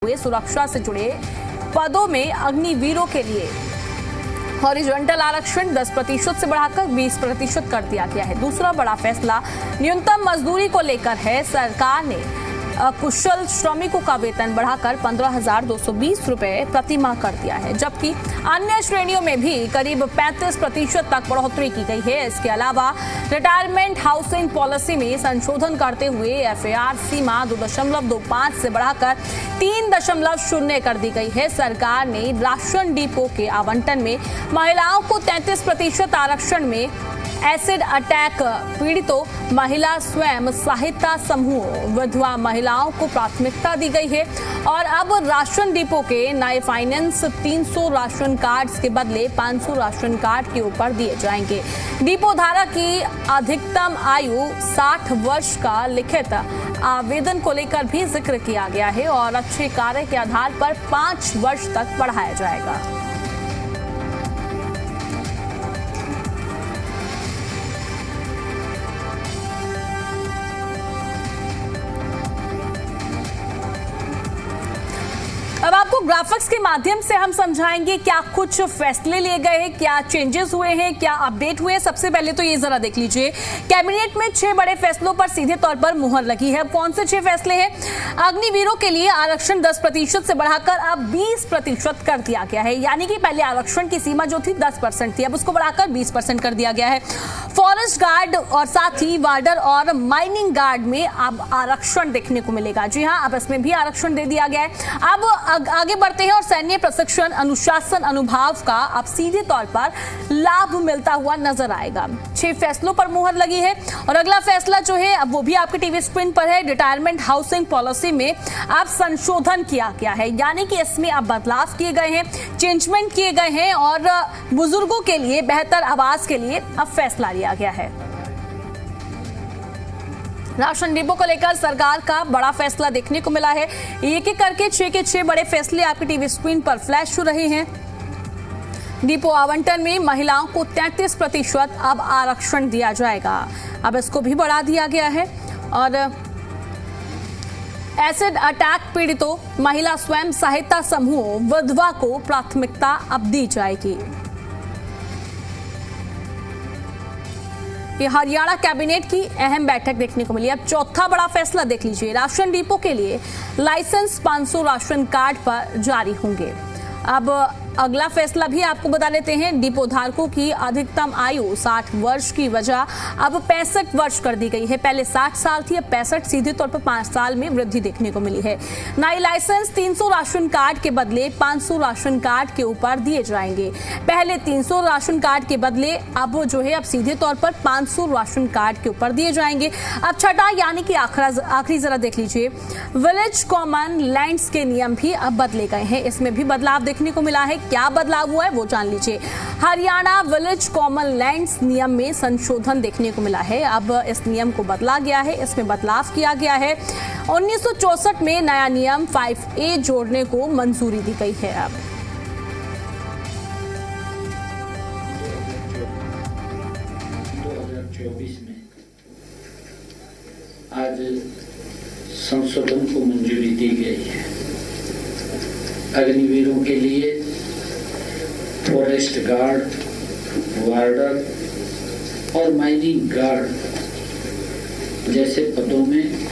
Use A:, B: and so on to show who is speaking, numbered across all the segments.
A: हुए सुरक्षा से जुड़े पदों में अग्निवीरों के लिए हॉरिजॉन्टल आरक्षण 10% से बढ़ाकर 20% कर दिया गया है। दूसरा बड़ा फैसला न्यूनतम मजदूरी को लेकर है। सरकार ने कुशल श्रमिकों का वेतन बढ़ाकर 15,220 रुपए प्रति माह कर दिया है, जबकि अन्य श्रेणियों में भी करीब 35% तक बढ़ोतरी की गई है। इसके अलावा रिटायरमेंट हाउसिंग पॉलिसी में संशोधन करते हुए FAR सीमा 2.25 से बढ़ाकर 3.0 कर दी गई है। सरकार ने राशन डिपो के आवंटन में महिलाओं को 33% आरक्षण में एसिड अटैक पीड़ितों, महिला स्वयं सहायता समूह, विधवा महिलाओं को प्राथमिकता दी गई है। और अब राशन डिपो के नए फाइनेंस 300 राशन कार्ड्स के बदले 500 राशन कार्ड के ऊपर दिए जाएंगे। डिपो धारक की अधिकतम आयु 60 वर्ष का लिखित आवेदन को लेकर भी जिक्र किया गया है और अच्छे कार्य के आधार पर 5 वर्ष तक बढ़ाया जाएगा। अब आपको ग्राफिक्स के माध्यम से हम समझाएंगे क्या कुछ फैसले लिए गए हैं, क्या चेंजेस हुए हैं, क्या अपडेट हुए हैं। सबसे पहले तो ये जरा देख लीजिए, कैबिनेट में 6 बड़े फैसलों पर सीधे तौर पर मुहर लगी है। कौन से 6 फैसले हैं? अग्निवीरों के लिए आरक्षण 10% से बढ़ाकर अब 20% कर दिया गया है, यानी कि पहले आरक्षण की सीमा जो थी 10% थी, अब उसको बढ़ाकर 20% कर दिया गया है। फॉरेस्ट गार्ड और साथ ही वार्डर और माइनिंग गार्ड में अब आरक्षण देखने को मिलेगा। जी हाँ, अब इसमें भी आरक्षण दे दिया गया है। अब आगे बढ़ते हैं और सैन्य प्रशिक्षण अनुशासन अनुभाव का अब सीधे तौर पर लाभ मिलता हुआ नजर आएगा। 6 फैसलों पर मुहर लगी है और अगला फैसला जो है अब वो भी आपके टीवी स्क्रीन पर है। रिटायरमेंट हाउसिंग पॉलिसी में अब संशोधन किया गया है, यानी कि इसमें अब बदलाव किए गए हैं, चेंजमेंट किए गए हैं और बुजुर्गों के लिए बेहतर आवास के लिए अब फैसला लिया गया है। राशन डिपो को लेकर सरकार का बड़ा फैसला देखने को मिला है। एक एक करके 6 के 6 बड़े फैसले आपकी टीवी स्क्रीन पर फ्लैश हो रहे हैं। डिपो आवंटन में महिलाओं को 33% अब आरक्षण दिया जाएगा, अब इसको भी बढ़ा दिया गया है। और एसिड अटैक पीड़ितों, महिला स्वयं सहायता समूह, विधवा को प्राथमिकता अब दी जाएगी। ये हरियाणा कैबिनेट की अहम बैठक देखने को मिली। अब चौथा बड़ा फैसला देख लीजिए, राशन डिपो के लिए लाइसेंस 500 राशन कार्ड पर जारी होंगे। अब अगला फैसला भी आपको बता देते हैं। डिपो धारकों की अधिकतम आयु 60 वर्ष की वजह अब 65 वर्ष कर दी गई है। पहले 60 साल थी, अब 65, सीधे तौर पर 5 साल में वृद्धि देखने को मिली है। नई लाइसेंस 300 राशन कार्ड के बदले 500 राशन कार्ड के ऊपर दिए जाएंगे। पहले 300 राशन कार्ड के बदले अब जो है अब सीधे तौर पर 500 राशन कार्ड के ऊपर दिए जाएंगे। अब छठा यानी कि आखिरी जरा देख लीजिए, विलेज कॉमन लैंड्स के नियम भी अब बदले गए हैं। इसमें भी बदलाव देखने को मिला है। क्या बदलाव हुआ है वो जान लीजिए। हरियाणा विलेज कॉमन लैंड्स नियम में संशोधन देखने को मिला है। अब इस नियम को बदला गया है, इसमें बदलाव किया गया है। 1964 में नया नियम 5A जोड़ने को मंजूरी दी गई है। अब
B: 2024 में आज संशोधन को मंजूरी दी गई है। अग्निवीरों के लिए फॉरेस्ट गार्ड, वार्डर और माइनिंग गार्ड जैसे पदों में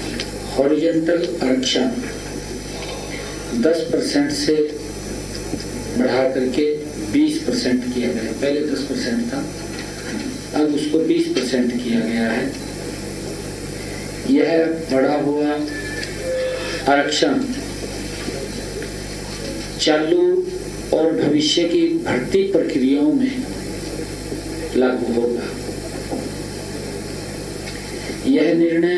B: हॉरिजॉन्टल आरक्षण 10% से बढ़ा करके 20% किया गया है। पहले 10% था, अब उसको 20% किया गया है। यह बढ़ा हुआ आरक्षण चालू और भविष्य की भर्ती प्रक्रियाओं में लागू होगा। यह निर्णय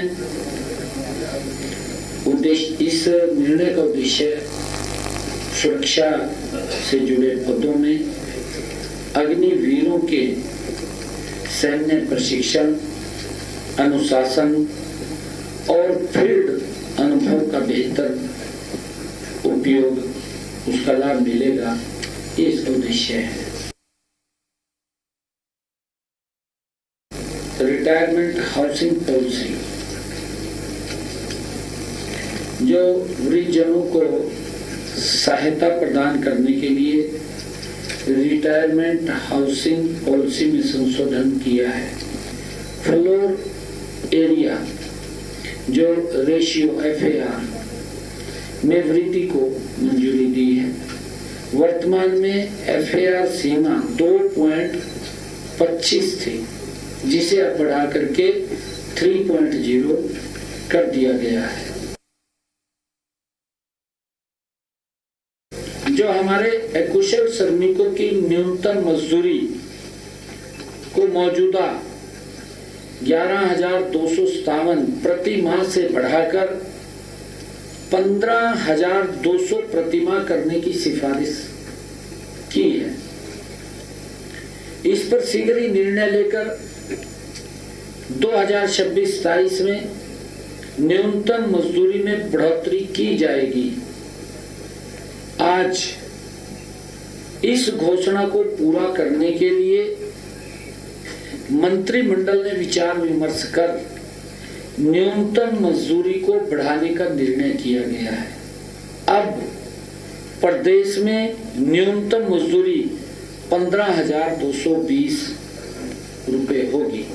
B: इस निर्णय का उद्देश्य सुरक्षा से जुड़े पदों में अग्निवीरों के सैन्य प्रशिक्षण, अनुशासन और फील्ड अनुभव का बेहतर उपयोग, उसका लाभ मिलेगा, ये इसका उद्देश्य है। रिटायरमेंट हाउसिंग पॉलिसी जो वृद्धजनों को सहायता प्रदान करने के लिए रिटायरमेंट हाउसिंग पॉलिसी में संशोधन किया है। फ्लोर एरिया जो रेशियो FAR में वृद्धि को मंजूरी दी है। वर्तमान में FAR सीमा 2.25 थी, जिसे अब बढ़ा करके 3.0 कर दिया गया है। जो हमारे अकुशल श्रमिकों की न्यूनतम मजदूरी को मौजूदा 11,257 प्रति माह से बढ़ाकर 15,200 प्रति माह करने की सिफारिश की है। इस पर शीघ्र ही निर्णय लेकर 2026-27 में न्यूनतम मजदूरी में बढ़ोतरी की जाएगी। आज इस घोषणा को पूरा करने के लिए मंत्रिमंडल ने विचार विमर्श कर न्यूनतम मजदूरी को बढ़ाने का निर्णय किया गया है। अब प्रदेश में न्यूनतम मजदूरी 15,220 रुपए होगी।